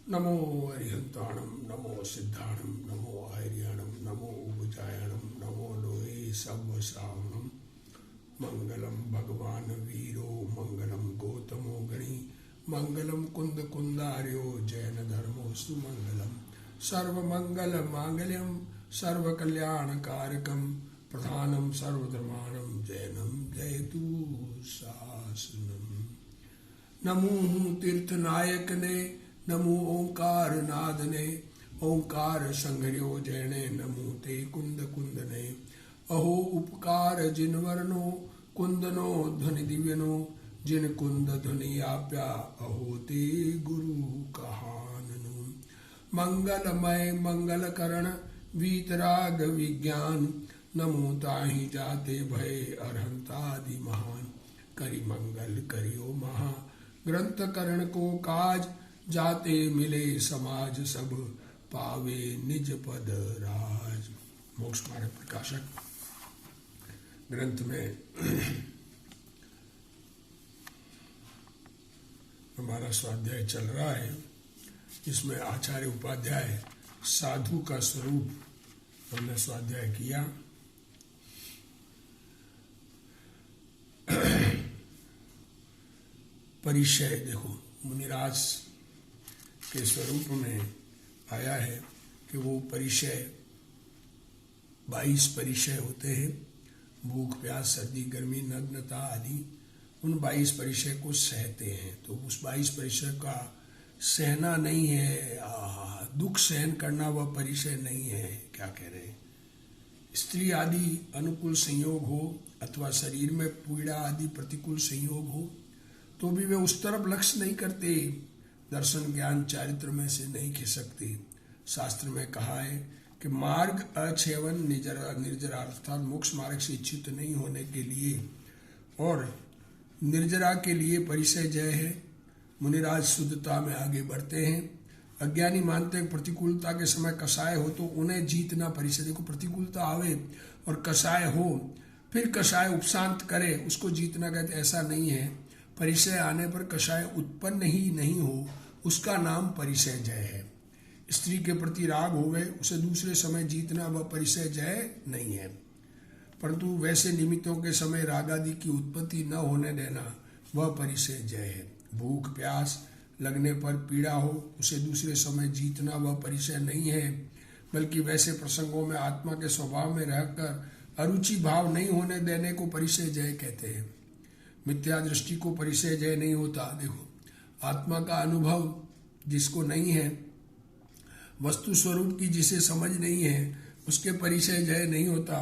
नमो अरिहंताणम, नमो सिद्धाणम, नमो आर्याणम, नमो उपजायणम, नमो लोहे सवसावणम। मंगलम भगवान वीरो, मंगलम गौतमो गणी, मंगलम कुंद कुंदार्यो, जैन धर्मो सुमंगलम। सर्वमंगल मांगल्यम, सर्व कल्याण कारकम, प्रधानम सर्वधर्माणम, जैनम जयतु शासनम। नमो तीर्थ नायक ने, नमो ओंकार नाद ने, ओंकार संघर्यो जैने, नमो ते कुंद कुंद ने। अहो उपकार जिन वर्णो, कुंदनो ध्वनि दिव्यनो, जिन कुंद ध्वनि आप्या, अहो ते गुरु कहाननु। मंगलमय मंगल करण, वीतराग विज्ञान, नमो ताहि जाते भय, अरहंतादि महान। करि मंगल करियो महा, ग्रंथ करण को काज, जाते मिले समाज सब, पावे निज पद राज। मोक्ष मार्ग प्रकाशक ग्रंथ में हमारा स्वाध्याय चल रहा है। इसमें आचार्य उपाध्याय साधु का स्वरूप हमने स्वाध्याय किया। परिचय देखो, मुनिराज के स्वरूप में आया है कि वो परिचय 22 परिचय होते हैं। भूख प्यास सर्दी गर्मी नग्नता आदि, उन 22 परिचय को सहते हैं। तो उस 22 परिचय का सहना नहीं है, दुख सहन करना वह परिचय नहीं है। क्या कह रहे हैं? स्त्री आदि अनुकूल संयोग हो अथवा शरीर में पीड़ा आदि प्रतिकूल संयोग हो तो भी वे उस तरफ लक्ष्य नहीं करते, दर्शन ज्ञान चारित्र में से नहीं खिसकते। शास्त्र में कहा है कि मार्ग अछेवन निर्जरा अर्थात मोक्ष मार्ग से इच्छित नहीं होने के लिए और निर्जरा के लिए परिचय जय है। मुनिराज शुद्धता में आगे बढ़ते हैं। अज्ञानी मानते हैं प्रतिकूलता के समय कषाय हो तो उन्हें जीतना परिचय। देखो, प्रतिकूलता आवे और कषाय हो, फिर कषाय उपशांत करे, उसको जीतना कहते। ऐसा नहीं है। परिचय आने पर कषाय उत्पन्न ही नहीं हो, उसका नाम परिचय जय है। स्त्री के प्रति राग होवे, उसे दूसरे समय जीतना वह परिचय जय नहीं है। परंतु वैसे निमित्तों के समय राग आदि की उत्पत्ति न होने देना वह परिचय जय है। भूख प्यास लगने पर पीड़ा हो, उसे दूसरे समय जीतना वह परिचय नहीं है, बल्कि वैसे प्रसंगों में आत्मा के स्वभाव में रहकर अरुचि भाव नहीं होने देने को परिचय जय कहते हैं। मिथ्या दृष्टि को परिचय जय नहीं होता। देखो, आत्मा का अनुभव जिसको नहीं है, वस्तु स्वरूप की जिसे समझ नहीं है, उसके परिचय जय नहीं होता।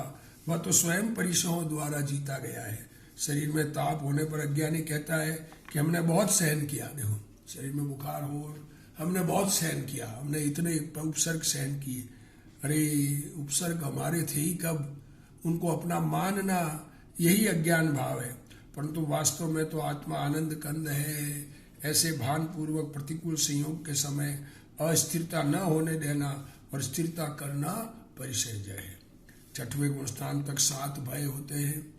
वह तो स्वयं परिचयों द्वारा जीता गया है। शरीर में ताप होने पर अज्ञानी कहता है कि हमने बहुत सहन किया। देखो, शरीर में बुखार हो, हमने बहुत सहन किया, हमने इतने उपसर्ग सहन किए। अरे, उपसर्ग हमारे थे ही कब? उनको अपना मानना यही अज्ञान भाव है। परंतु वास्तव में तो आत्मा आनंद कंद है। ऐसे भान पूर्वक प्रतिकूल संयोग के समय अस्थिरता न होने देना और स्थिरता करना परिचय जय है। 6वें गुणस्थान तक 7 भय होते हैं।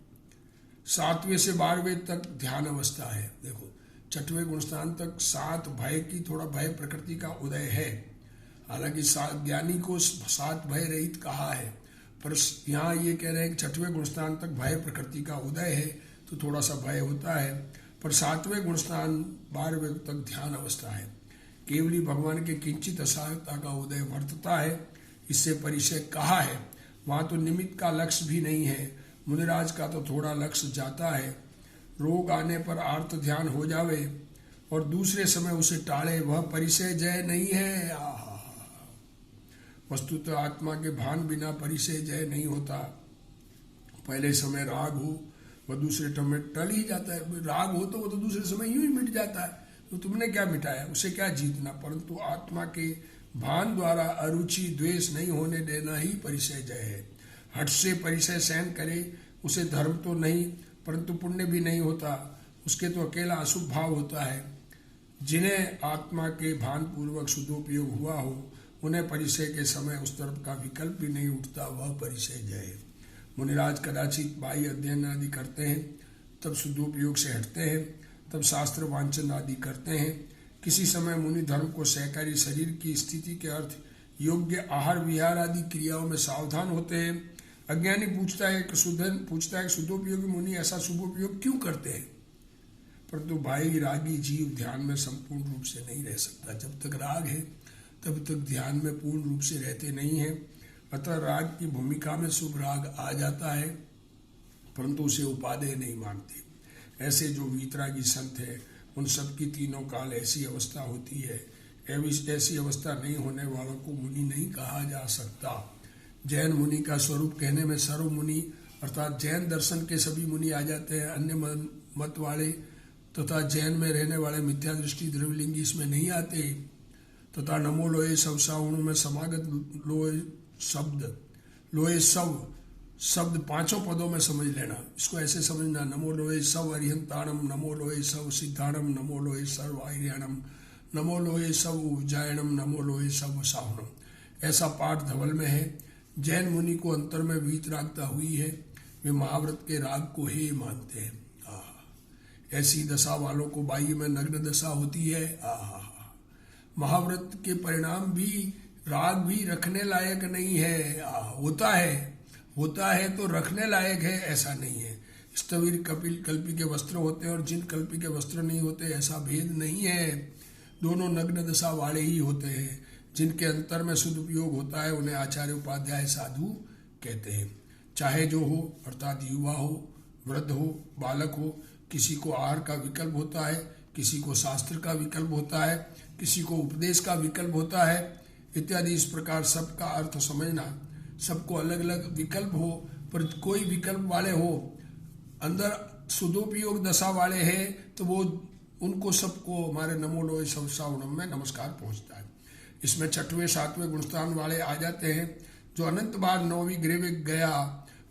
7वें से 12वें तक ध्यान अवस्था है। देखो, 6वें गुणस्थान तक 7 भय की, थोड़ा भय प्रकृति का उदय है। हालांकि ज्ञानी को 7 भय रहित कहा है, पर यहाँ ये कह रहे हैं कि 6वें गुणस्थान तक भय प्रकृति का उदय है, तो थोड़ा सा भय होता है। पर 7वें गुणस्थान 12वें तक ध्यान अवस्था है। केवली भगवान के किंचित असहायता का उदय वर्तता है, इससे परिचय कहा है। वहां तो निमित्त का लक्ष्य भी नहीं है। मुनिराज का तो थोड़ा लक्ष्य जाता है। रोग आने पर आर्त ध्यान हो जावे और दूसरे समय उसे टाले, वह परिचय जय नहीं है। वस्तुतः आत्मा के भान बिना परिचय जय नहीं होता। पहले समय राग हो, वह दूसरे समय टल ही जाता है। राग हो तो वो तो दूसरे समय यूं ही मिट जाता है। तो तुमने क्या मिटाया, उसे क्या जीतना? परंतु आत्मा के भान द्वारा अरुचि द्वेष नहीं होने देना ही परिचय जय है। हट से परिचय सहन करे, उसे धर्म तो नहीं परंतु पुण्य भी नहीं होता, उसके तो अकेला अशुभ भाव होता है। जिन्हें आत्मा के भान पूर्वक शुद्धोपयोग हुआ हो, उन्हें परिचय के समय उस तरफ का विकल्प भी नहीं उठता, वह परिचय जय है। मुनिराज कदाचित बाह्य अध्ययन आदि करते हैं, तब शुद्धोपयोग से हटते हैं, तब शास्त्र वांचन आदि करते हैं। किसी समय मुनि धर्म को सहकारी शरीर की स्थिति के अर्थ योग्य आहार विहार आदि क्रियाओं में सावधान होते हैं। अज्ञानी पूछता है कि शुद्धोपयोगी मुनि ऐसा शुभोपयोग क्यों करते हैं? परंतु भाई रागी जीव ध्यान में संपूर्ण रूप से नहीं रह सकता। जब तक राग है तब तक ध्यान में पूर्ण रूप से रहते नहीं है। अतः राग की भूमिका में शुभ राग आ जाता है, परंतु उसे उपादेय नहीं मानते। ऐसे जो वीतरागी संत है उन सब की तीनों काल ऐसी अवस्था होती है। ऐसी अवस्था नहीं होने वालों को मुनि नहीं कहा जा सकता। जैन मुनि का स्वरूप कहने में सर्व मुनि अर्थात जैन दर्शन के सभी मुनि आ जाते हैं। अन्य मत वाले तथा जैन में रहने वाले मिथ्या दृष्टि द्रव्यलिंगी इसमें नहीं आते। तथा नमो लोये सब सावणों में समागत लोये सब शब्द पांचों पदों में समझ लेना। इसको ऐसे समझना, नमो लोये सब अरिहंताणम, नमो लोये सब सिद्धाणम, नमो लोये सर्व आर्याणम, नमो लोये सब उज्जायणम, नमो लोये सब साहणम। ऐसा पाठ धवल में है। जैन मुनि को अंतर में वीतरागता हुई है। वे महाव्रत के राग को हे मानते हैं। ऐसी दशा वालों को बाह्य में नग्न दशा होती है। महाव्रत के परिणाम भी राग भी रखने लायक नहीं है। होता है तो रखने लायक है, ऐसा नहीं है। स्थविर कल्पी के वस्त्र होते हैं और जिन कल्पी के वस्त्र नहीं होते, ऐसा भेद नहीं है। दोनों नग्न दशा वाले ही होते हैं। जिनके अंतर में शुद्ध उपयोग होता है उन्हें आचार्य उपाध्याय साधु कहते हैं। चाहे जो हो अर्थात युवा हो, वृद्ध हो, बालक हो, किसी को आहार का विकल्प होता है, किसी को शास्त्र का विकल्प होता है, किसी को उपदेश का विकल्प होता है इत्यादि। इस प्रकार सबका अर्थ समझना। सबको अलग अलग विकल्प हो, पर कोई विकल्प वाले हो, अंदर शुद्धोपयोग दशा वाले हैं, तो वो उनको सबको हमारे नमो लोय सब सावणम में नमस्कार पहुंचता है। इसमें 6वें 7वें गुणस्थान वाले आ जाते हैं। जो अनंत बार 9वीं ग्रेवे गया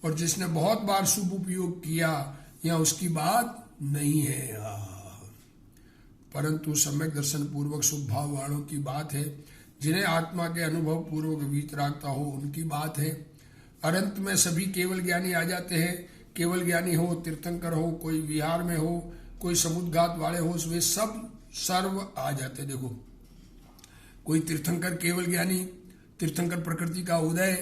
और जिसने बहुत बार शुभ उपयोग किया, या उसकी बात नहीं है। परंतु सम्यक दर्शन पूर्वक शुभ भाव वालों की बात है। जिन्हें आत्मा के अनुभव पूर्वक वीतरागता हो उनकी बात है। अनंत में सभी केवल ज्ञानी आ जाते हैं। केवल ज्ञानी हो, तीर्थंकर हो, कोई विहार में हो, कोई समुद्घात वाले हो, वे सब सर्व आ जाते। देखो, कोई तीर्थंकर केवल ज्ञानी, तीर्थंकर प्रकृति का उदय,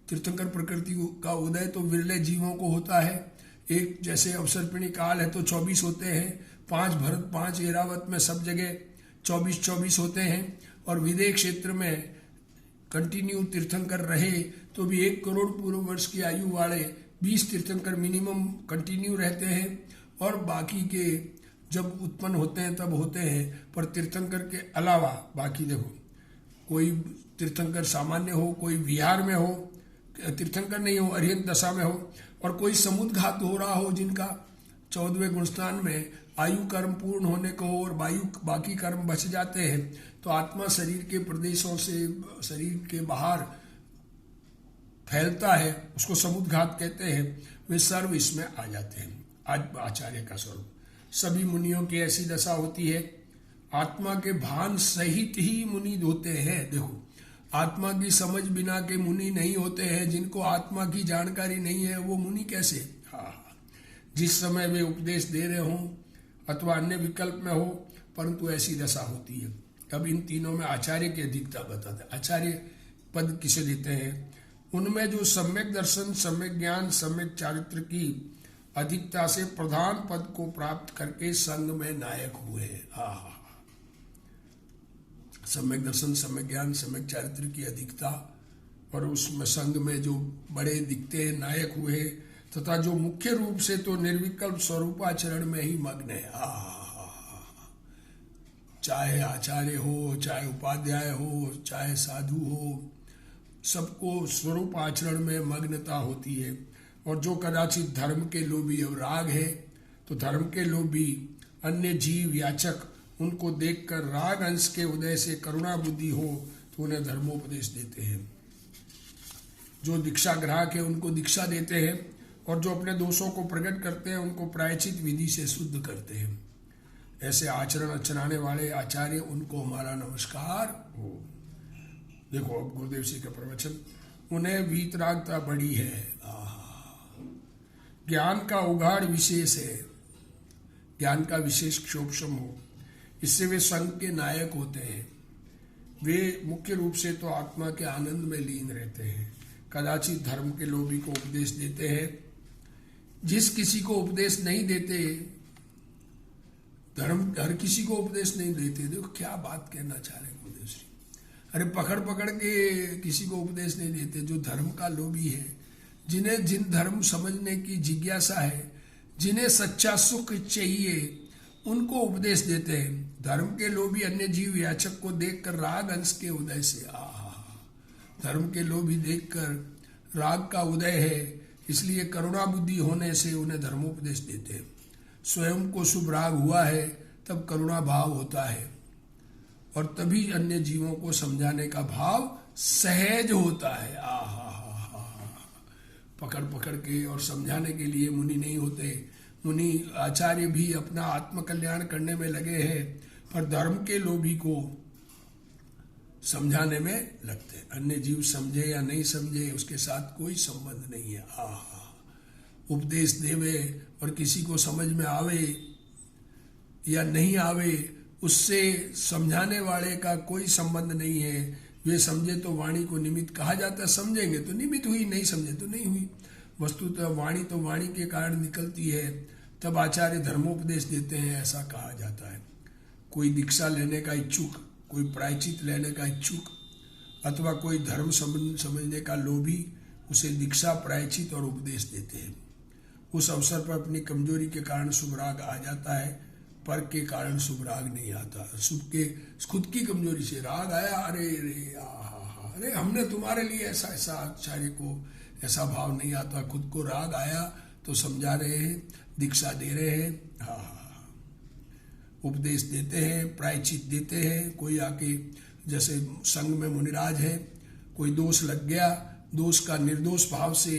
तीर्थंकर प्रकृति का उदय तो विरले जीवों को होता है। एक जैसे अवसर्पिणी काल है तो 24 होते हैं, 5 भरत 5 एरावत में सब जगह 24 होते हैं। और विदेह क्षेत्र में कंटिन्यू तीर्थंकर रहे तो भी 1 करोड़ पूर्व वर्ष की आयु वाले 20 तीर्थंकर मिनिमम कंटिन्यू रहते हैं। और बाकी के जब उत्पन्न होते हैं तब होते हैं, पर तीर्थंकर के अलावा बाकी देखो, कोई तीर्थंकर सामान्य हो, कोई विहार में हो, तीर्थंकर नहीं हो, अरिहंत दशा में हो, और कोई समुद्घात हो रहा हो जिनका 14वें गुणस्थान में आयु कर्म पूर्ण होने को हो और बाकी कर्म बच जाते हैं, तो आत्मा शरीर के प्रदेशों से शरीर के बाहर फैलता है, उसको समुद्घात कहते हैं। वे सर्व इसमें आ जाते हैं। आज आचार्य का स्वरूप सभी मुनियों की ऐसी दशा होती है। आत्मा के भान सहित ही मुनि होते हैं। देखो, आत्मा की समझ बिना के मुनि नहीं होते हैं। जिनको आत्मा की जानकारी नहीं है वो मुनि कैसे? जिस समय वे उपदेश दे रहे हों अथवा अन्य विकल्प में हो, परंतु ऐसी दशा होती है। अब इन तीनों में आचार्य की अधिकता बताते हैं। आचार्य पद किसे देते हैं? उनमें जो सम्यक दर्शन, सम्यक ज्ञान, सम्यक चारित्र की अधिकता से प्रधान पद को प्राप्त करके संघ में नायक हुए। सम्यक दर्शन, सम्यक ज्ञान, सम्यक चारित्र की अधिकता और उसमें संघ में जो बड़े दिखते हैं, नायक हुए, तथा जो मुख्य रूप से तो निर्विकल्प स्वरूपाचरण में ही मग्न है। चाहे आचार्य हो, चाहे उपाध्याय हो, चाहे साधु हो, सबको स्वरूप आचरण में मग्नता होती है। और जो कदाचित धर्म के लोभी और राग है, तो धर्म के लोभी अन्य जीव याचक उनको देखकर राग अंश के उदय से करुणा बुद्धि हो तो उन्हें धर्मोपदेश देते हैं। जो दीक्षा ग्राहक है उनको दीक्षा देते हैं, और जो अपने दोषों को प्रकट करते हैं उनको प्रायश्चित विधि से शुद्ध करते हैं। ऐसे आचरण अचनाने वाले आचार्य, उनको हमारा नमस्कार हो। देखो अब गुरुदेव जी का प्रवचन, उन्हें वीतरागता बड़ी है। ज्ञान का उघाड़ विशेष है, ज्ञान का विशेष क्षोभशम हो। इससे वे संघ के नायक होते हैं। वे मुख्य रूप से तो आत्मा के आनंद में लीन रहते हैं। कदाचित धर्म के लोभी को उपदेश देते हैं। जिस किसी को उपदेश नहीं देते, धर्म हर किसी को उपदेश नहीं देते। देखो क्या बात कहना चाह रहे गुरुदेव श्री। अरे पकड़ पकड़ के किसी को उपदेश नहीं देते। जो धर्म का लोभी है, जिन धर्म समझने की जिज्ञासा है, जिन्हें सच्चा सुख चाहिए, उनको उपदेश देते हैं। धर्म के लोभी अन्य जीव याचक को देखकर राग अंश के उदय से, धर्म के लोभी देखकर राग का उदय है, इसलिए करुणा बुद्धि होने से उन्हें धर्मोपदेश देते हैं। स्वयं को शुभ राग हुआ है तब करुणा भाव होता है, और तभी अन्य जीवों को समझाने का भाव सहज होता है। पकड़ पकड़ के और समझाने के लिए मुनि नहीं होते। मुनि आचार्य भी अपना आत्मकल्याण करने में लगे हैं, पर धर्म के लोभी को समझाने में लगते हैं। अन्य जीव समझे या नहीं समझे उसके साथ कोई संबंध नहीं है। उपदेश देवे और किसी को समझ में आवे या नहीं आवे, उससे समझाने वाले का कोई संबंध नहीं है। वे समझे तो वाणी को निमित्त कहा जाता है, समझेंगे तो निमित्त हुई, नहीं समझे तो नहीं हुई। वस्तुतः वाणी तो वाणी के कारण निकलती है, तब आचार्य धर्मोपदेश देते हैं, ऐसा कहा जाता है। कोई दीक्षा लेने का इच्छुक, कोई प्रायश्चित लेने का इच्छुक, अथवा कोई धर्म समझने का लोभी उसे दीक्षा, प्रायश्चित और उपदेश देते हैं। उस अवसर पर अपनी कमजोरी के कारण शुभ राग आ जाता है, पर के कारण शुभ राग नहीं आता। शुभ के खुद की कमजोरी से राग आया, अरे अरे अरे हमने तुम्हारे लिए ऐसा आचार्य को ऐसा भाव नहीं आता। खुद को राग आया तो समझा रहे हैं, दीक्षा दे रहे हैं, उपदेश देते हैं, प्रायश्चित देते हैं। कोई आके जैसे संघ में मुनिराज है, कोई दोष लग गया, दोष का निर्दोष भाव से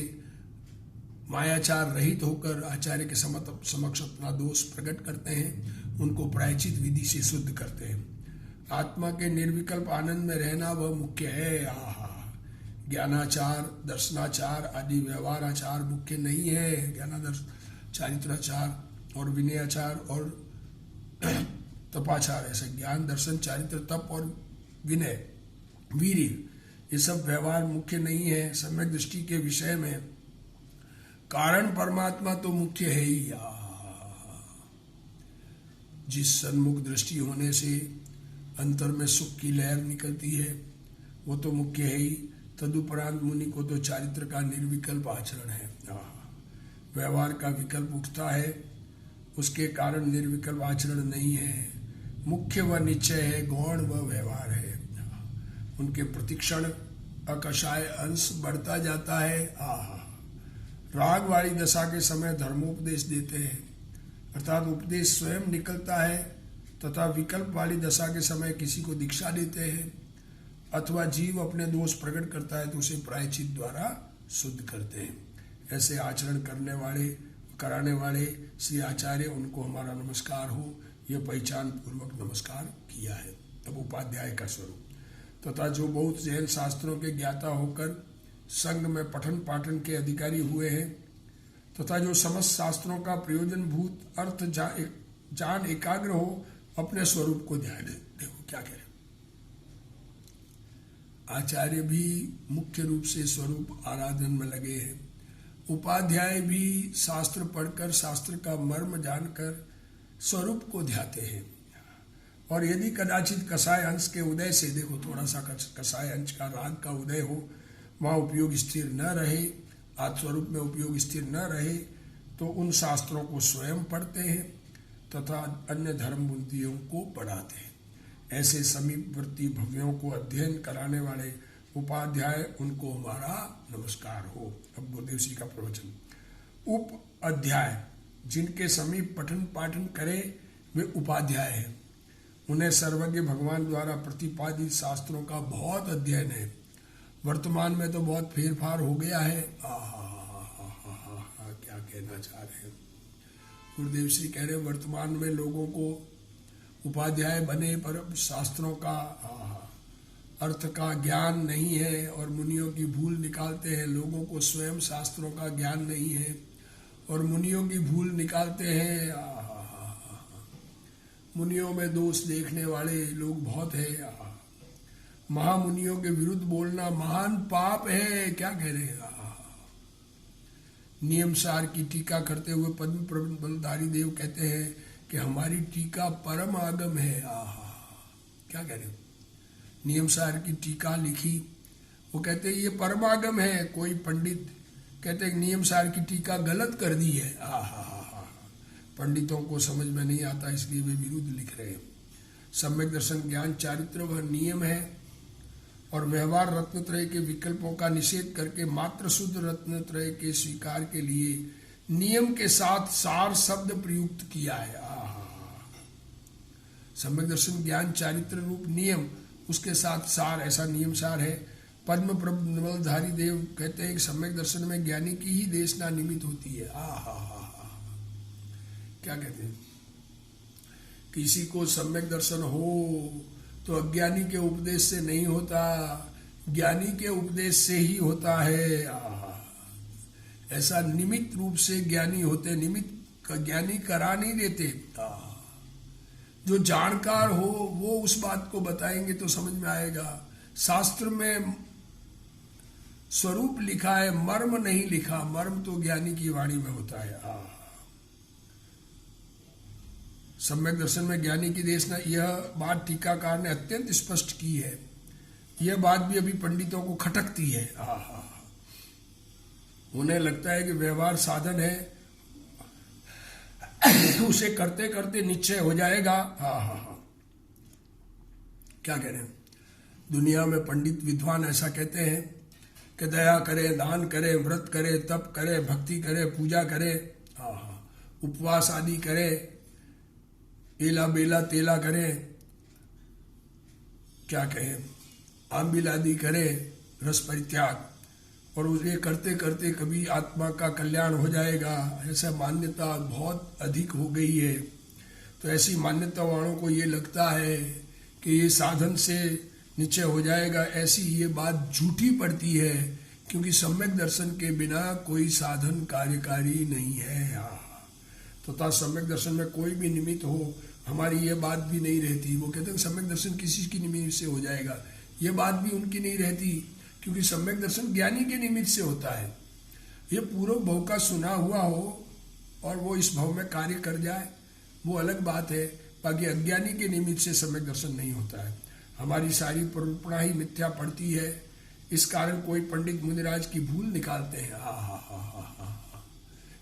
मायाचार रहित होकर आचार्य के समक्ष अपना दोष प्रकट करते हैं, उनको प्रायश्चित विधि से शुद्ध करते हैं। आत्मा के निर्विकल्प आनंद में रहना वह मुख्य है। ज्ञानाचार, दर्शनाचार आदि व्यवहार आचार मुख्य नहीं है। ज्ञानादर्श, चारित्राचार और विनयाचार और तपाचार, ऐसे ज्ञान, दर्शन, चारित्र, तप और विनय, वीर्य, ये सब व्यवहार मुख्य नहीं है। सम्यक दृष्टि के विषय में कारण परमात्मा तो मुख्य है ही। जिस सन्मुख दृष्टि होने से अंतर में सुख की लहर निकलती है, वो तो मुख्य है ही। तदुपरांत मुनि को तो चारित्र का निर्विकल्प आचरण है। व्यवहार का विकल्प उठता है, उसके कारण निर्विकल्प आचरण नहीं है। मुख्य व निश्चय है, गौण व व्यवहार है। उनके प्रतिक्षण अकषाय अंश बढ़ता जाता है। राग वाली दशा के समय धर्मोपदेश देते हैं, अर्थात उपदेश स्वयं निकलता है, तथा विकल्प वाली दशा के समय किसी को दीक्षा देते हैं, अथवा जीव अपने दोष प्रकट करता है तो उसे प्रायश्चित द्वारा शुद्ध करते हैं। ऐसे आचरण करने वाले, कराने वाले श्री आचार्य, उनको हमारा नमस्कार हो। यह पहचान पूर्वक नमस्कार किया है। तब उपाध्याय का स्वरूप तथा जो बहुत जैन शास्त्रों के ज्ञाता होकर संघ में पठन पाठन के अधिकारी हुए हैं, तथा जो समस्त शास्त्रों का प्रयोजन भूत अर्थ जान एकाग्र हो, अपने स्वरूप को ध्यान दे। देखो क्या कह रहे, आचार्य भी मुख्य रूप से स्वरूप आराधन में लगे हैं। उपाध्याय भी शास्त्र पढ़कर, शास्त्र का मर्म जानकर स्वरूप को ध्याते हैं। और यदि कदाचित कसाय अंश के उदय से, देखो थोड़ा सा कसाय अंश का राग का उदय हो, वहाँ उपयोग स्थिर न रहे, आत्मस्वरूप में उपयोग स्थिर न रहे, तो उन शास्त्रों को स्वयं पढ़ते हैं तथा अन्य धर्म बुद्धियों को पढ़ाते हैं। ऐसे समीपवर्ती भव्यों को अध्ययन कराने वाले उपाध्याय, उनको हमारा नमस्कार हो। अब गुरुदेव श्री का प्रवचन। उप अध्याय, जिनके समीप पठन पाठन करे वे उपाध्याय हैं। उन्हें सर्वज्ञ भगवान द्वारा प्रतिपादित शास्त्रों का बहुत अध्ययन है। वर्तमान में तो बहुत फेरफार हो गया है। क्या कहना चाह रहे हैं गुरुदेव श्री, कह रहे वर्तमान में लोगों को उपाध्याय बने पर शास्त्रों का अर्थ का ज्ञान नहीं है और मुनियों की भूल निकालते हैं। लोगों को स्वयं शास्त्रों का ज्ञान नहीं है और मुनियों की भूल निकालते हैं। मुनियों में दोष देखने वाले लोग बहुत है। महामुनियों के विरुद्ध बोलना महान पाप है। क्या कह रहे हैं? नियम सार की टीका करते हुए पद्म प्रबंध बलधारी देव कहते हैं कि हमारी टीका परम आगम है। क्या कह रहे हो? नियम सार की टीका लिखी, वो कहते हैं ये परमागम है। कोई पंडित कहते हैं नियम सार की टीका गलत कर दी है। पंडितों को समझ में नहीं आता, इसलिए वे विरुद्ध लिख रहे हैं। सम्यक दर्शन ज्ञान चारित्र वह नियम है और व्यवहार रत्नत्रय के विकल्पों का निषेध करके मात्र शुद्ध रत्नत्रय के स्वीकार के लिए नियम के साथ सार शब्द प्रयुक्त किया है। सम्यक दर्शन ज्ञान चारित्र रूप नियम, उसके साथ सार, ऐसा नियम सार है। पद्म प्रबंधधारी देव कहते हैं कि सम्यक दर्शन में ज्ञानी की ही देशना निमित्त होती है। क्या कहते हैं? किसी को सम्यक दर्शन हो तो अज्ञानी के उपदेश से नहीं होता, ज्ञानी के उपदेश से ही होता है। ऐसा निमित्त रूप से ज्ञानी होते, निमित्त ज्ञानी करा नहीं देते। जो जानकार हो वो उस बात को बताएंगे तो समझ में आएगा। शास्त्र में स्वरूप लिखा है, मर्म नहीं लिखा। मर्म तो ज्ञानी की वाणी में होता है। सम्यक दर्शन में ज्ञानी की देशना, यह बात टीकाकार ने अत्यंत स्पष्ट की है। यह बात भी अभी पंडितों को खटकती है। उन्हें लगता है कि व्यवहार साधन है, उसे करते करते निश्चय हो जाएगा। क्या कह रहे हैं? दुनिया में पंडित विद्वान ऐसा कहते हैं कि दया करे, दान करे, व्रत करे, तप करे, भक्ति करे, पूजा करे, उपवास आदि करे, एला बेला तेला करे, क्या कहें, आंबिल आदि करे, रस परित्याग, और उसे करते करते कभी आत्मा का कल्याण हो जाएगा। ऐसा मान्यता बहुत अधिक हो गई है। तो ऐसी मान्यता वालों को ये लगता है कि ये साधन से निश्चय हो जाएगा। ऐसी ये बात झूठी पड़ती है, क्योंकि सम्यक दर्शन के बिना कोई साधन कार्यकारी नहीं है। तथा सम्यक दर्शन में कोई भी निमित्त हो, हमारी ये बात भी नहीं रहती। वो कहते हैं सम्यक दर्शन किसी की निमित्त से हो जाएगा, ये बात भी उनकी नहीं रहती, क्योंकि सम्यक दर्शन ज्ञानी के निमित्त से होता है। ये पूर्व भव का सुना हुआ हो और वो इस भव में कार्य कर जाए, वो अलग बात है। बाकी अज्ञानी के निमित्त से सम्यक दर्शन नहीं होता है। हमारी सारी प्ररूपणा ही मिथ्या पड़ती है। इस कारण कोई पंडित मुनिराज की भूल निकालते हैं।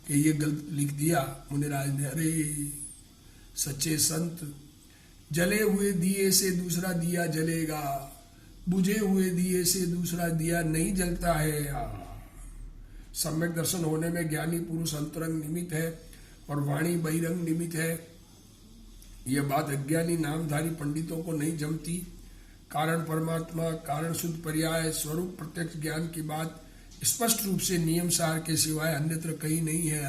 कि ये गलत लिख दिया मुनिराज ने। अरे सच्चे संत, जले हुए दिए से दूसरा दिया जलेगा, बुझे हुए दिए से दूसरा दिया नहीं जलता है। सम्यक दर्शन होने में ज्ञानी पुरुष अंतरंग निमित्त है और वाणी बहिरंग निमित्त है। यह बात अज्ञानी नामधारी पंडितों को नहीं जमती। कारण परमात्मा, कारण शुद्ध पर्याय, स्वरूप प्रत्यक्ष ज्ञान की बात स्पष्ट रूप से नियम सार के सिवाय अन्यत्र कहीं नहीं है।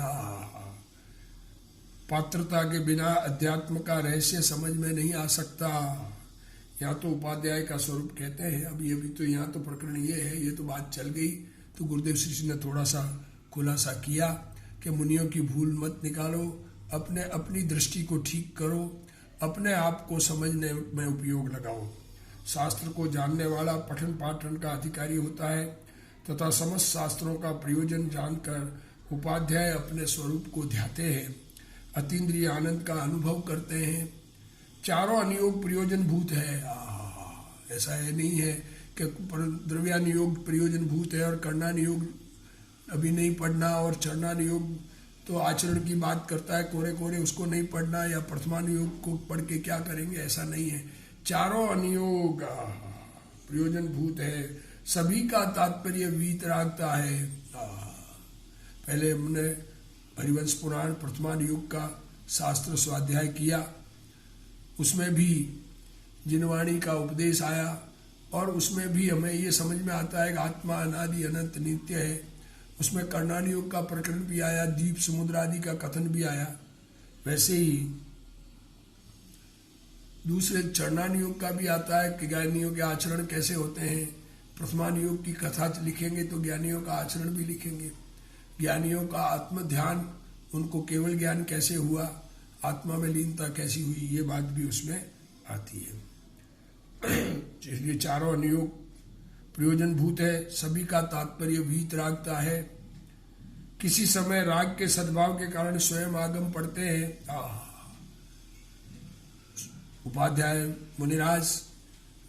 पात्रता के बिना अध्यात्म का रहस्य समझ में नहीं आ सकता। यहाँ तो उपाध्याय का स्वरूप कहते हैं। अभी तो यहाँ तो प्रकरण ये है, ये तो बात चल गई। तो गुरुदेव श्री जी ने थोड़ा सा खुलासा किया कि मुनियों की भूल मत निकालो, अपनी दृष्टि को ठीक करो, अपने आप को समझने में उपयोग लगाओ। शास्त्र को जानने वाला पठन पाठन का अधिकारी होता है तथा समस्त शास्त्रों का प्रयोजन जानकर उपाध्याय अपने स्वरूप को ध्याते हैं, अतीन्द्रिय आनंद का अनुभव करते हैं। चारों अनियोग प्रयोजन भूत है। ऐसा है नहीं है कि द्रव्यानुयोग प्रयोजन भूत है और कर्णानुयोग अभी नहीं पढ़ना, और चरणानुयोग तो आचरण की बात करता है, कोरे कोरे उसको नहीं पढ़ना, या प्रथमानुयोग को पढ़ के क्या करेंगे, ऐसा नहीं है। चारों अनियोग प्रयोजन भूत है। सभी का तात्पर्य वीतरागता है। पहले हमने हरिवंश पुराण प्रथमानुयोग का शास्त्र स्वाध्याय किया, उसमें भी जिनवाणी का उपदेश आया, और उसमें भी हमें ये समझ में आता है कि आत्मा अनादि अनंत नित्य है। उसमें कर्णानुयोग का प्रकरण भी आया, दीप समुद्र आदि का कथन भी आया। वैसे ही दूसरे चरणानुयोग का भी आता है कि ज्ञानियों के आचरण कैसे होते हैं। प्रथमानुयोग की कथा लिखेंगे तो ज्ञानियों का आचरण भी लिखेंगे, ज्ञानियों का आत्म ध्यान, उनको केवल ज्ञान कैसे हुआ, आत्मा में लीनता कैसी हुई, ये बात भी उसमें आती है। इसलिए चारों अनुयोग प्रयोजनभूत है। सभी का तात्पर्य वीतरागता है। किसी समय राग के सद्भाव के कारण स्वयं आगम पढ़ते हैं। उपाध्याय मुनिराज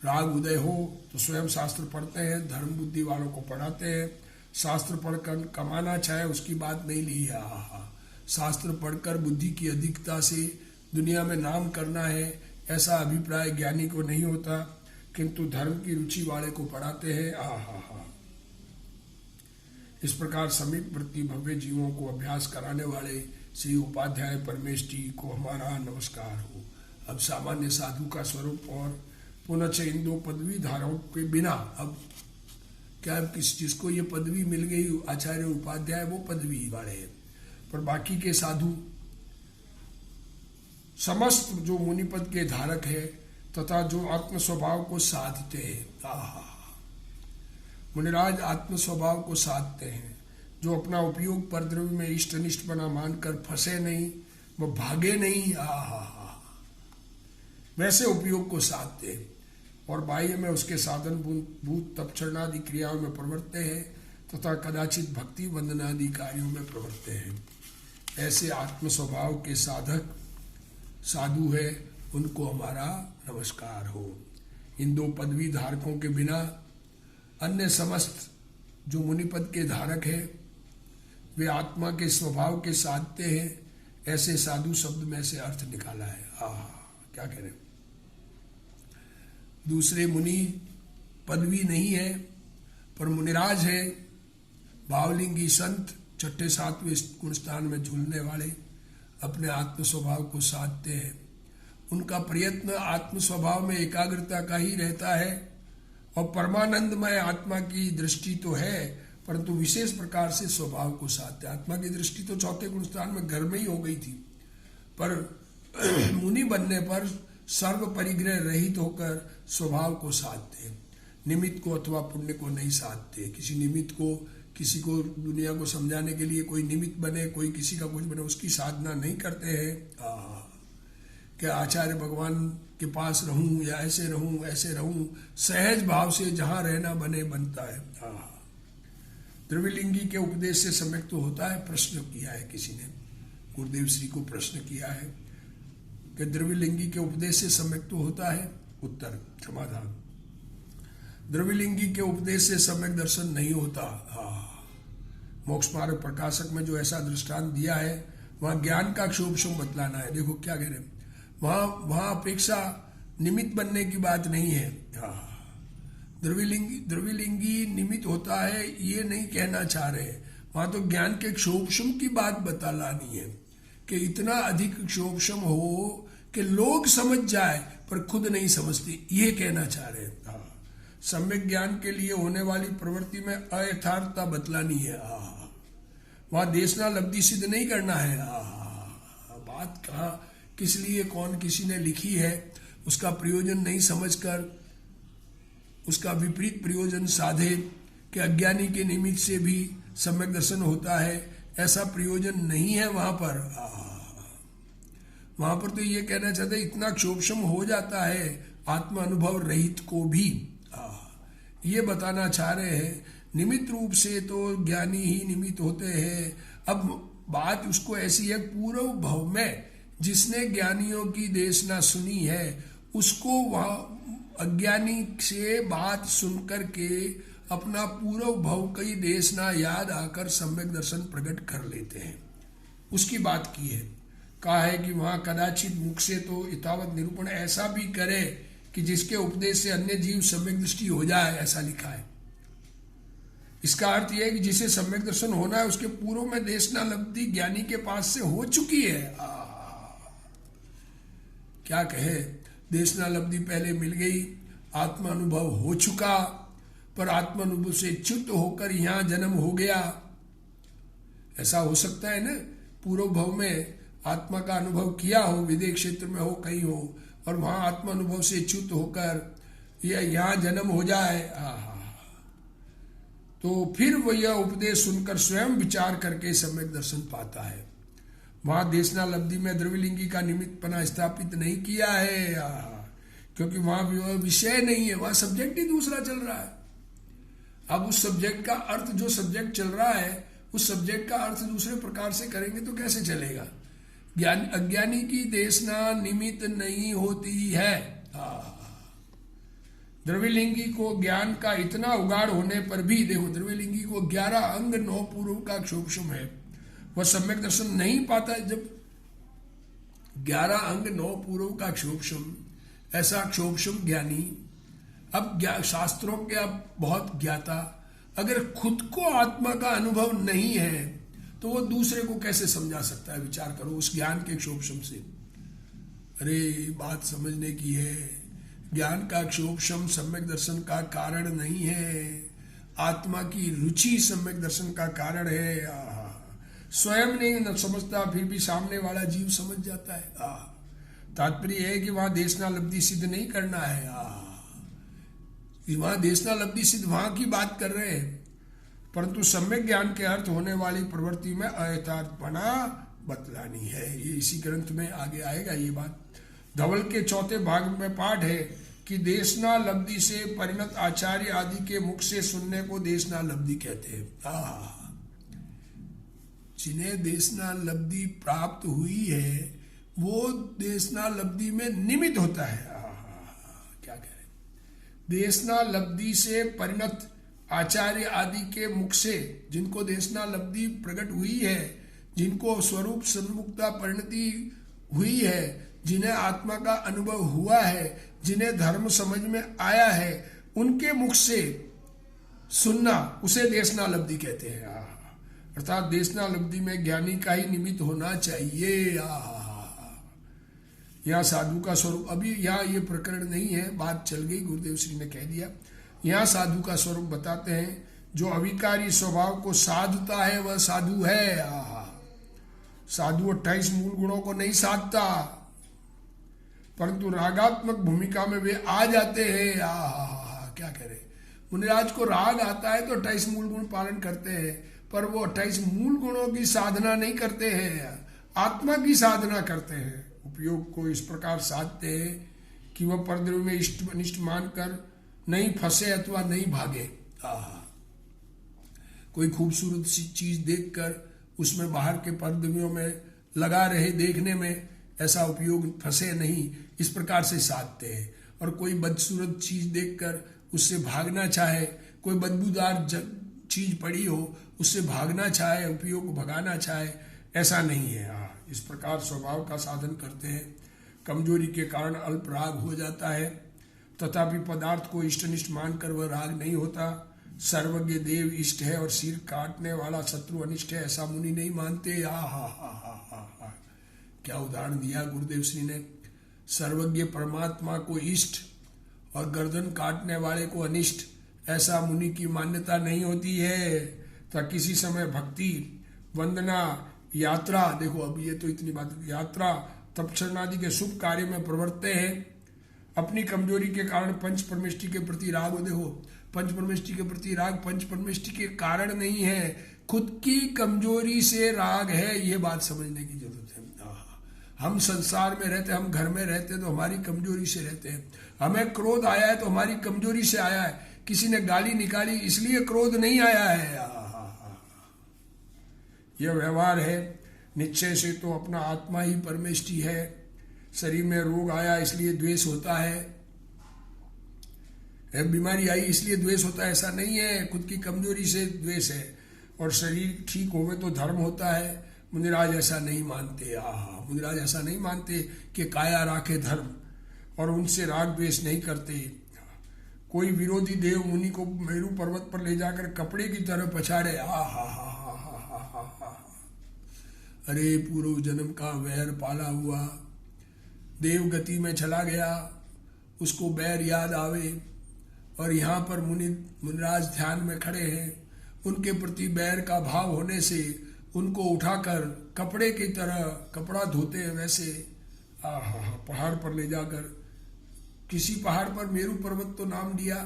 राग उदय हो तो स्वयं शास्त्र पढ़ते हैं, धर्म बुद्धि वालों को पढ़ाते हैं। शास्त्र पढ़कर कमाना चाहे उसकी बात नहीं ली है। शास्त्र पढ़कर बुद्धि की अधिकता से दुनिया में नाम करना है, ऐसा अभिप्राय ज्ञानी को नहीं होता, किंतु धर्म की रुचि वाले को पढ़ाते हैं। इस प्रकार समीपवर्ती भव्य जीवों को अभ्यास कराने वाले श्री उपाध्याय परमेश जी को हमारा नमस्कार हो। अब सामान्य साधु का स्वरूप और पुनः इन दो पदवी धाराओं के बिना, अब क्या किस जिसको ये पदवी मिल गई आचार्य उपाध्याय वो पदवी वाले हैं, पर बाकी के साधु समस्त जो मुनिपद के धारक है तथा जो आत्म स्वभाव को साधते हैं। मुनिराज आत्म स्वभाव को साधते हैं, जो अपना उपयोग पर द्रव्य में इष्ट अनिष्ट बना मानकर फंसे नहीं, वो भागे नहीं, वैसे उपयोग को साधते हैं और बाह्य में उसके साधन भूत तपचरणादि क्रियाओं में प्रवृत्ते हैं तथा कदाचित भक्ति वंदनादि कार्यों में प्रवृत्ते हैं। ऐसे आत्म स्वभाव के साधक साधु है, उनको हमारा नमस्कार हो। इन दो पदवी धारकों के बिना अन्य समस्त जो मुनिपद के धारक है वे आत्मा के स्वभाव के साधते हैं। ऐसे साधु शब्द में से अर्थ निकाला है। क्या कह रहे हैं, दूसरे मुनि पदवी नहीं है पर मुनिराज है, भावलिंगी संत छठे सातवें गुणस्थान में झूलने वाले अपने आत्म स्वभाव को साधते हैं। उनका प्रयत्न आत्म स्वभाव में एकाग्रता का ही रहता है और परमानंदमय आत्मा की दृष्टि तो है, परंतु विशेष प्रकार से स्वभाव को साधते। आत्मा की दृष्टि तो चौथे गुणस्थान में घर में ही हो गई थी, पर मुनि बनने पर सर्व परिग्रह रहित होकर स्वभाव को साधते। निमित्त को अथवा पुण्य को नहीं साधते। किसी निमित्त को, किसी को दुनिया को समझाने के लिए कोई निमित्त बने, कोई किसी का कुछ बने, उसकी साधना नहीं करते हैं। क्या आचार्य भगवान के पास रहूं या ऐसे रहूं, सहज भाव से जहां रहना बने बनता है। द्रव्यलिंगी के उपदेश से सम्यक तो होता है। प्रश्न किया है किसी ने, गुरुदेव श्री को प्रश्न किया है कि द्रव्यलिंगी के उपदेश से सम्यक तो होता है। उत्तर समाधान, द्रव्यलिंगी के उपदेश से सम्यक दर्शन नहीं होता। मोक्ष मार्ग प्रकाशक में जो ऐसा दृष्टांत दिया है वहां ज्ञान का क्षोभ बतलाना है। देखो क्या कह रहे हैं, वहां अपेक्षा निमित्त बनने की बात नहीं है। द्रव्यलिंगी निमित्त होता है ये नहीं कहना चाह रहे। वहां तो ज्ञान के क्षोभशम की बात बतलानी है कि इतना अधिक क्षोभशम हो कि लोग समझ जाए पर खुद नहीं समझते, ये कहना चाह रहे हैं। सम्यक ज्ञान के लिए होने वाली प्रवृत्ति में अयथार्थता बतलानी है। वहां देशना लब्धि सिद्ध नहीं करना है। बात कहाँ, किस लिए, कौन किसी ने लिखी है, उसका प्रयोजन नहीं समझकर उसका विपरीत प्रयोजन साधे कि अज्ञानी के निमित्त से भी सम्यक दर्शन होता है, ऐसा प्रयोजन नहीं है वहां पर। वहां पर तो ये कहना चाहते इतना क्षोभशम हो जाता है आत्म अनुभव रहित को भी, ये बताना चाह रहे हैं। निमित्त रूप से तो ज्ञानी ही निमित्त होते हैं। अब बात उसको ऐसी है, पूर्व भव में जिसने ज्ञानियों की देशना सुनी है उसको वह अज्ञानी से बात सुनकर के अपना पूर्व भव की देशना याद आकर सम्यक दर्शन प्रकट कर लेते हैं। उसकी बात की है, कहा है कि वहां कदाचित मुख से तो इतावत निरूपण ऐसा भी करे कि जिसके उपदेश से अन्य जीव सम्यक दृष्टि हो जाए, ऐसा लिखा है। इसका अर्थ यह है कि जिसे सम्यक दर्शन होना है उसके पूर्व में देशना लब्धि ज्ञानी के पास से हो चुकी है। क्या कहे, देशना लब्धि पहले मिल गई, आत्मा अनुभव हो चुका, पर आत्मा अनुभव से च्युत होकर यहां जन्म हो गया। ऐसा हो सकता है ना, पूर्व भव में आत्मा का अनुभव किया हो, विदेश क्षेत्र में हो, कहीं हो, और वहां आत्मा अनुभव से च्युत होकर यहां जन्म हो जाए। तो फिर वह यह उपदेश सुनकर स्वयं विचार करके सम्यक दर्शन पाता है। वहां देशना लब्धि में द्रव्यलिंगी का निमित्तपना स्थापित नहीं किया है, क्योंकि वहां विषय नहीं है, वहां सब्जेक्ट ही दूसरा चल रहा है। अब उस सब्जेक्ट का अर्थ, जो सब्जेक्ट चल रहा है उस सब्जेक्ट का अर्थ दूसरे प्रकार से करेंगे तो कैसे चलेगा। ज्ञान अज्ञानी की देशना निमित्त नहीं होती है। द्रव्यलिंगी को ज्ञान का इतना उगाड़ होने पर भी, देखो द्रव्यलिंगी को 11 अंग 9 पूर्व का क्षोभशम है, वह सम्यक दर्शन नहीं पाता। जब 11 अंग 9 पूर्व का क्षोभशम, ऐसा क्षोभशम ज्ञानी, अब शास्त्रों के अब बहुत ज्ञाता, अगर खुद को आत्मा का अनुभव नहीं है तो वो दूसरे को कैसे समझा सकता है। विचार करो उस ज्ञान के क्षोभशम से। अरे बात समझने की है, ज्ञान का क्षोभशम सम्यक दर्शन का कारण नहीं है, आत्मा की रुचि सम्यक दर्शन का कारण है। स्वयं नहीं समझता फिर भी सामने वाला जीव समझ जाता है। तात्पर्य है कि वहां देशना लब्धि सिद्ध नहीं करना है। वहां देशना लब्धि सिद्ध वहां की बात कर रहे हैं, परंतु सम्यक ज्ञान के अर्थ होने वाली प्रवृत्ति में अयथार्थपना बतलानी है। ये इसी ग्रंथ में आगे आएगा ये बात। धवल के 4थे भाग में पाठ है कि देशना लब्धि से परिणत आचार्य आदि के मुख से सुनने को देशना लब्धि कहते हैं। जिन्हें देशना लब्धि प्राप्त हुई है वो देशना लब्धि में निमित्त होता है। क्या कह रहे, देशना लब्धि से परिणत आचार्य आदि के मुख से, जिनको देशना लब्धि प्रकट हुई है, जिनको स्वरूप सन्मुखता परिणति हुई है, जिन्हें आत्मा का अनुभव हुआ है, जिन्हें धर्म समझ में आया है, उनके मुख से सुनना उसे देशना लब्धि कहते हैं। अर्थात देशना लब्धि में ज्ञानी का ही निमित्त होना चाहिए। यहाँ साधु का स्वरूप, अभी यहाँ ये प्रकरण नहीं है, बात चल गई, गुरुदेव श्री ने कह दिया। यहाँ साधु का स्वरूप बताते हैं, जो अविकारी स्वभाव को साधता है वह साधु है। साधु 28 मूल गुणों को नहीं साधता, परंतु रागात्मक भूमिका में वे आ जाते हैं। क्या कह रहे, मुनिराज को राग आता है तो 28 मूल गुण पालन करते हैं, पर वो 28 मूल गुणों की साधना नहीं करते हैं, आत्मा की साधना करते हैं। उपयोग को इस प्रकार साधते हैं कि वह परद्रव्य में इष्ट अनिष्ट मानकर नहीं फंसे अथवा नहीं भागे। कोई खूबसूरत सी चीज देखकर उसमें बाहर के परद्रव्यों में लगा रहे देखने में, ऐसा उपयोग फंसे नहीं, इस प्रकार से साधते हैं। और कोई बदसूरत चीज देखकर उससे भागना चाहे, कोई बदबूदार चीज पड़ी हो उससे भागना चाहे, उपयोग को भगाना चाहे, ऐसा नहीं है। इस प्रकार स्वभाव का साधन करते हैं। कमजोरी के कारण अल्प राग हो जाता है, तथापि पदार्थ को इष्टनिष्ठ मानकर वह राग नहीं होता। सर्वज्ञ देव इष्ट है और सिर काटने वाला शत्रु अनिष्ट है, ऐसा मुनि नहीं मानते। क्या उदाहरण दिया गुरुदेव श्री ने। सर्वज्ञ परमात्मा को इष्ट और गर्दन काटने वाले को अनिष्ट, ऐसा मुनि की मान्यता नहीं होती है। तो किसी समय भक्ति, वंदना, यात्रा, देखो अब ये तो इतनी बात, यात्रा, तपस्या आदि के शुभ कार्य में प्रवर्तते हैं। अपनी कमजोरी के कारण पंच परमेष्टि के प्रति राग हो, देखो पंच परमेष्टि के प्रति राग पंच परमेष्टि के कारण नहीं है, खुद की कमजोरी से राग है, ये बात समझने की जरूरत है। हम संसार में रहते, हम घर में रहते तो हमारी कमजोरी से रहते हैं। हमें क्रोध आया है तो हमारी कमजोरी से आया है, किसी ने गाली निकाली इसलिए क्रोध नहीं आया है। यह व्यवहार है। निश्चय से तो अपना आत्मा ही परमेष्टि है। शरीर में रोग आया इसलिए द्वेष होता है, बीमारी आई इसलिए द्वेष होता है, ऐसा नहीं है। खुद की कमजोरी से द्वेष है। और शरीर ठीक होवे तो धर्म होता है। मुनिराज ऐसा नहीं मानते। मुनिराज ऐसा नहीं मानते कि काया राखे धर्म, और उनसे राग द्वेष नहीं करते। कोई विरोधी देव मुनि को मेरू पर्वत पर ले जाकर कपड़े की तरह पछाड़े, अरे पूर्व जन्म का वैर पाला हुआ देव गति में चला गया, उसको बैर याद आवे, और यहाँ पर मुनिराज ध्यान में खड़े हैं, उनके प्रति बैर का भाव होने से उनको उठाकर कपड़े की तरह कपड़ा धोते हैं, वैसे पहाड़ पर ले जाकर, किसी पहाड़ पर मेरू पर्वत तो नाम दिया,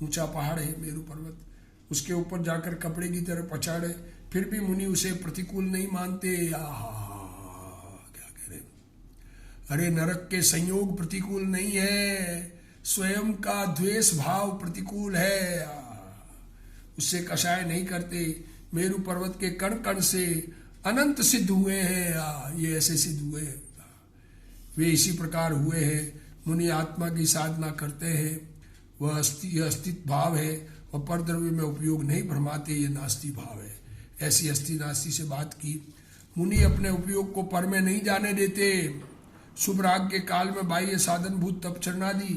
ऊंचा पहाड़ है मेरू पर्वत, उसके ऊपर जाकर कपड़े की तरह पछाड़े, फिर भी मुनि उसे प्रतिकूल नहीं मानते। अरे नरक के संयोग प्रतिकूल नहीं है, स्वयं का द्वेष भाव प्रतिकूल है। उससे कषाय नहीं करते। मेरु पर्वत के कण कण से अनंत सिद्ध हुए हैं, ये ऐसे सिद्ध हुए हैं, वे इसी प्रकार हुए हैं। मुनि आत्मा की साधना करते हैं, वह अस्तित्व भाव है और परद्रव्य में उपयोग नहीं भरमाते, ये नास्ति भाव है। ऐसी अस्थि नास्ति से बात की। मुनि अपने उपयोग को पर में नहीं जाने देते। शुभ राग के काल में बाह्य साधन भूत तपचरणादि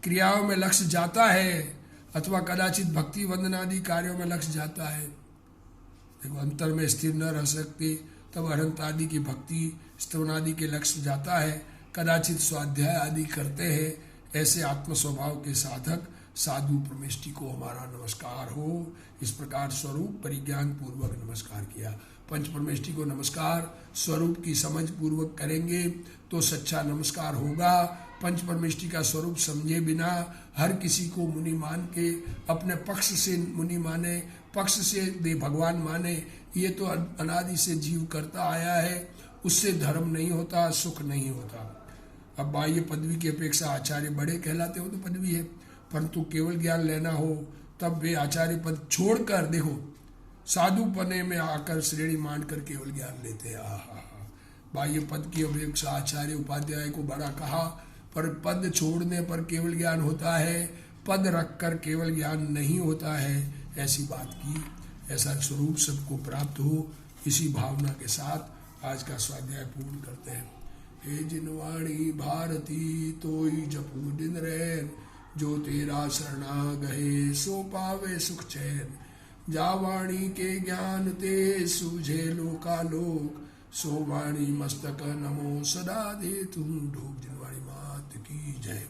क्रियाओं में लक्ष्य जाता है, अथवा कदाचित भक्ति वंदनादि कार्यों में लक्ष्य जाता है। देखो, अंतर में स्थिर न रह सकते, तब अनंत आदि की भक्ति स्तवनादि के लक्ष्य जाता है। कदाचित स्वाध्याय आदि करते हैं। ऐसे आत्म स्वभाव के साधक साधु परमेष्टि को हमारा नमस्कार हो। इस प्रकार स्वरूप परिज्ञान पूर्वक नमस्कार किया। पंच परमेष्टि को नमस्कार स्वरूप की समझ पूर्वक करेंगे तो सच्चा नमस्कार होगा। पंच परमेष्टि का स्वरूप समझे बिना हर किसी को मुनि मान के अपने पक्ष से मुनि माने, पक्ष से दे भगवान माने, ये तो अनादि से जीव करता आया है। उससे धर्म नहीं होता, सुख नहीं होता। अब बाह्य पदवी की अपेक्षा आचार्य बड़े कहलाते हो तो पदवी है, परंतु केवल ज्ञान लेना हो तब वे आचार्य पद छोड़कर देखो साधु पने में आकर श्रेणी मानकर केवल ज्ञान लेते हैं। बाह्य पद की अपेक्षा आचार्य उपाध्याय को बड़ा कहा, पर पद छोड़ने पर केवल ज्ञान होता है, पद रखकर केवल ज्ञान नहीं होता है, ऐसी बात की। ऐसा स्वरूप सबको प्राप्त हो, इसी भावना के साथ आज का स्वाध्याय पूर्ण करते हैं। हे जिनवाणी भारती तोई जपू दिन रैन, जो तेरा शरणा गहे सो पावे सुख चैन। जा वाणी के ज्ञान ते सूझे लोकालोक, सो वाणी मस्तक नमो सदा दे तुम ढोक। जिनवाणी मात की जय।